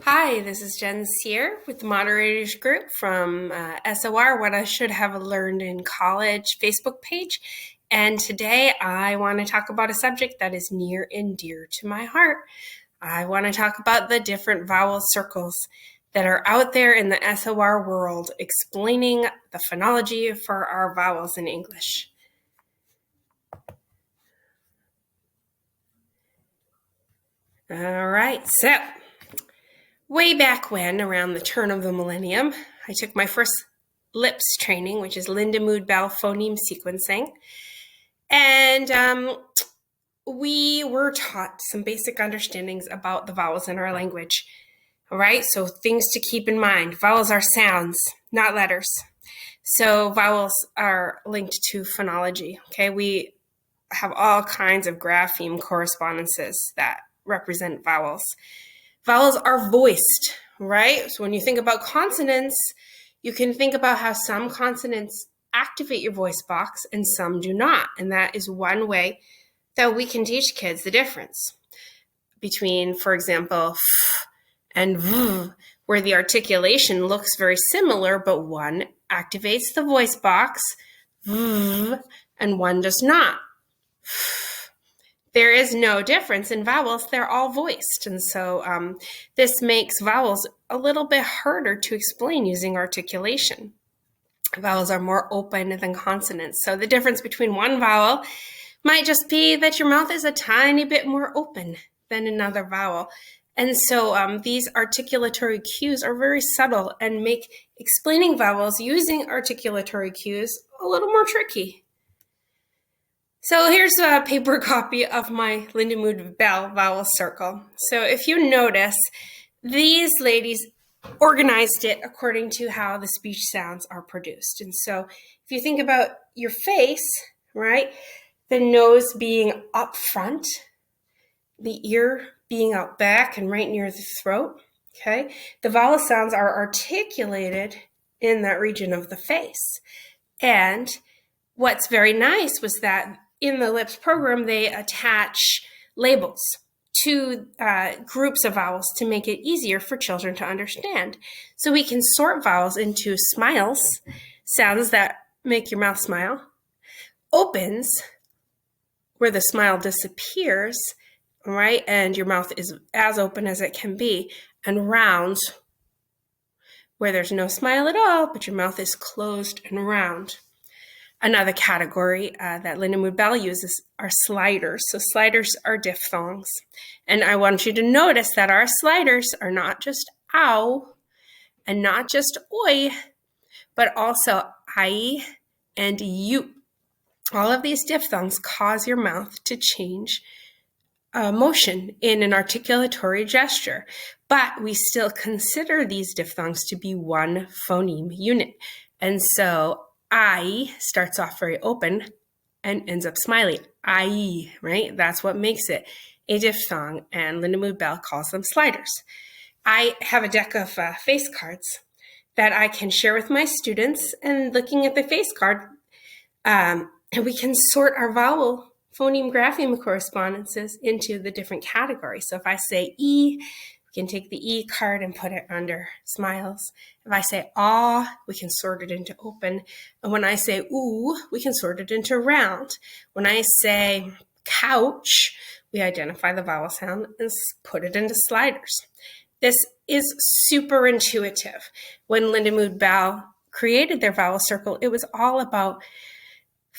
Hi, this is Jen Sear with the Moderators Group from SOR, What I Should Have Learned in College Facebook page. And today I want to talk about a subject that is near and dear to my heart. I want to talk about the different vowel circles that are out there in the SOR world, explaining the phonology for our vowels in English. All right, so way back when, around the turn of the millennium, I took my first LIPS training, which is Lindemood-Bell phoneme sequencing. And we were taught some basic understandings about the vowels in our language. All right, so things to keep in mind. Vowels are sounds, not letters. So vowels are linked to phonology. Okay, we have all kinds of grapheme correspondences that represent vowels. Vowels are voiced, right? So when you think about consonants, you can think about how some consonants activate your voice box and some do not. And that is one way that we can teach kids the difference between, for example, f and v, where the articulation looks very similar, but one activates the voice box, v, and one does not. There is no difference in vowels. They're all voiced. And so this makes vowels a little bit harder to explain using articulation. Vowels are more open than consonants. So the difference between one vowel might just be that your mouth is a tiny bit more open than another vowel. And so these articulatory cues are very subtle and make explaining vowels using articulatory cues a little more tricky. So here's a paper copy of my Lindemood-Bell vowel circle. So if you notice, these ladies organized it according to how the speech sounds are produced. And so if you think about your face, right, the nose being up front, the ear being out back and right near the throat, okay, the vowel sounds are articulated in that region of the face. And what's very nice was that in the LIPS program, they attach labels to groups of vowels to make it easier for children to understand. So we can sort vowels into smiles, sounds that make your mouth smile, opens, where the smile disappears, right, and your mouth is as open as it can be, and rounds, where there's no smile at all, but your mouth is closed and round. Another category that Lindemood-Bell uses are sliders. So sliders are diphthongs. And I want you to notice that our sliders are not just ow and not just oi, but also I and you. All of these diphthongs cause your mouth to change motion in an articulatory gesture. But we still consider these diphthongs to be one phoneme unit. And so I starts off very open and ends up smiley. I, right? That's what makes it a diphthong, and Lindemood-Bell calls them sliders. I have a deck of face cards that I can share with my students, and looking at the face card, we can sort our vowel phoneme grapheme correspondences into the different categories. So if I say E, we can take the E card and put it under smiles. If I say ah, we can sort it into open. And when I say ooh, we can sort it into round. When I say couch, we identify the vowel sound and put it into sliders. This is super intuitive. When Lindemood-Bell created their vowel circle, it was all about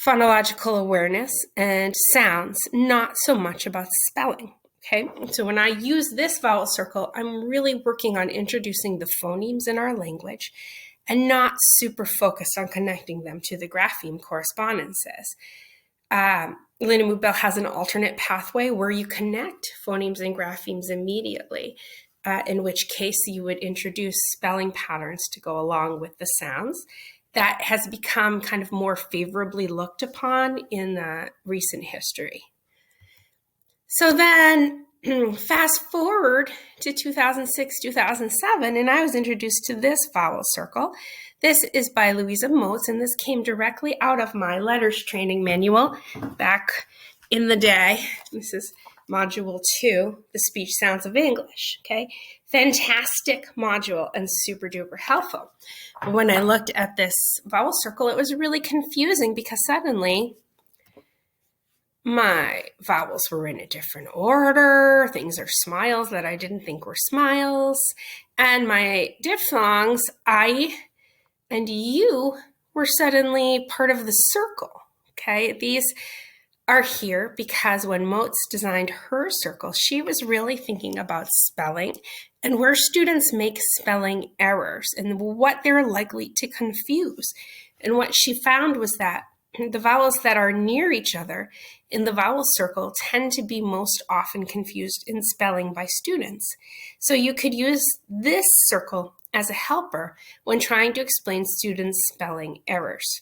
phonological awareness and sounds, not so much about spelling. Okay, so when I use this vowel circle, I'm really working on introducing the phonemes in our language and not super focused on connecting them to the grapheme correspondences. Lindemood-Bell has an alternate pathway where you connect phonemes and graphemes immediately, in which case you would introduce spelling patterns to go along with the sounds. That has become kind of more favorably looked upon in recent history. So then fast forward to 2006, 2007, and I was introduced to this vowel circle. This is by Louise Motes, and this came directly out of my letters training manual back in the day. This is Module 2, the speech sounds of English, okay? Fantastic module and super duper helpful. But when I looked at this vowel circle, it was really confusing because suddenly my vowels were in a different order. Things are smiles that I didn't think were smiles. And my diphthongs, I and you, were suddenly part of the circle, okay? These are here because when Motes designed her circle, she was really thinking about spelling and where students make spelling errors and what they're likely to confuse. And what she found was that the vowels that are near each other in the vowel circle tend to be most often confused in spelling by students. So you could use this circle as a helper when trying to explain students' spelling errors.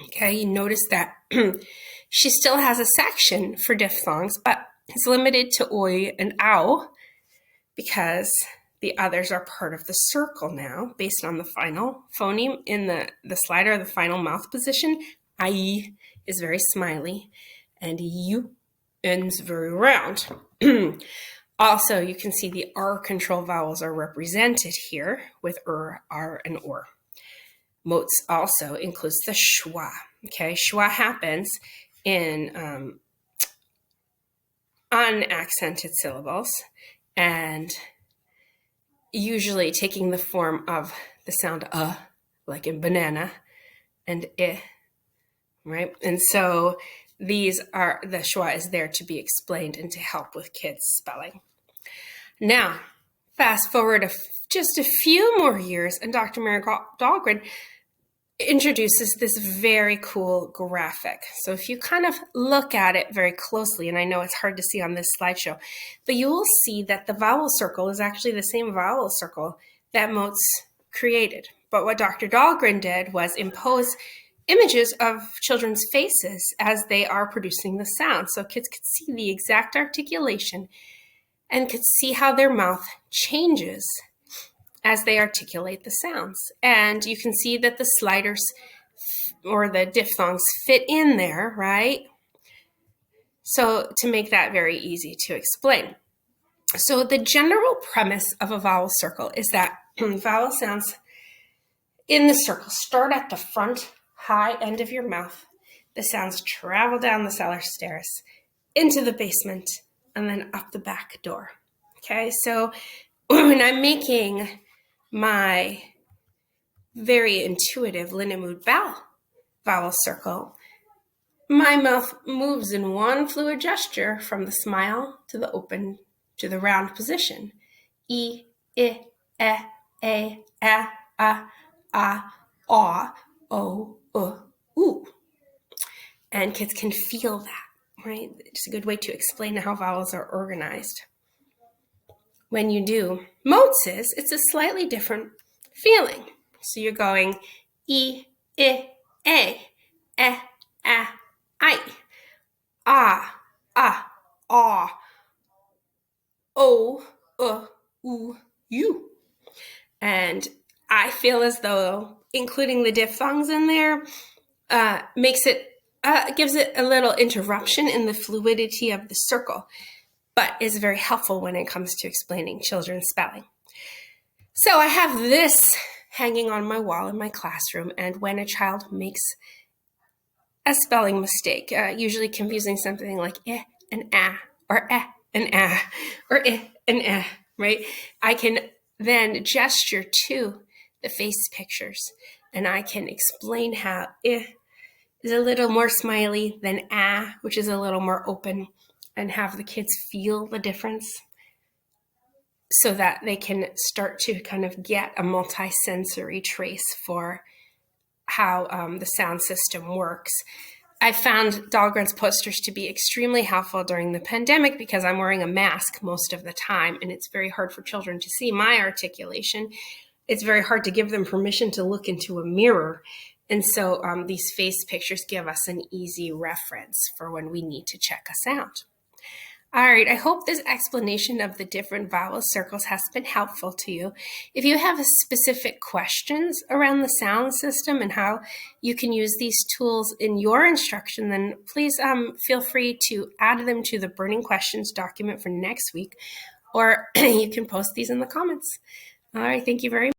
Okay, you notice that she still has a section for diphthongs, but it's limited to oi and ow because the others are part of the circle now based on the final phoneme in the slider, the final mouth position. I is very smiley and U ends very round. Also, you can see the R control vowels are represented here with R, and or. Motes also includes the schwa. Okay, schwa happens in unaccented syllables and usually taking the form of the sound like in banana, and right? And so these are, the schwa is there to be explained and to help with kids' spelling. Now, fast forward just a few more years, and Dr. Mary Dahlgren introduces this very cool graphic. So if you kind of look at it very closely, and I know it's hard to see on this slideshow, but you will see that the vowel circle is actually the same vowel circle that Motes created. But what Dr. Dahlgren did was impose images of children's faces as they are producing the sound. So kids could see the exact articulation and could see how their mouth changes as they articulate the sounds. And you can see that the sliders or the diphthongs fit in there, right? So to make that very easy to explain. So the general premise of a vowel circle is that vowel sounds in the circle start at the front high end of your mouth. The sounds travel down the cellar stairs into the basement and then up the back door. Okay, so when I'm making my very intuitive Linnemood vowel circle, my mouth moves in one fluid gesture from the smile to the open to the round position. E, I, a, aw, o, oo. And kids can feel that, right? It's a good way to explain how vowels are organized. When you do Motes's, it's a slightly different feeling. So you're going E, I, a, I, aw, o, oo, you. And I feel as though including the diphthongs in there makes it, gives it a little interruption in the fluidity of the circle, but is very helpful when it comes to explaining children's spelling. So I have this hanging on my wall in my classroom, and when a child makes a spelling mistake, usually confusing something like and or and or and right? I can then gesture to the face pictures, and I can explain how is a little more smiley than which is a little more open, and have the kids feel the difference so that they can start to kind of get a multi-sensory trace for how the sound system works. I found Dahlgren's posters to be extremely helpful during the pandemic because I'm wearing a mask most of the time, and it's very hard for children to see my articulation. It's very hard to give them permission to look into a mirror. And so these face pictures give us an easy reference for when we need to check a sound. All right, I hope this explanation of the different vowel circles has been helpful to you. If you have specific questions around the sound system and how you can use these tools in your instruction, then please feel free to add them to the Burning Questions document for next week, or you can post these in the comments. All right, thank you very much.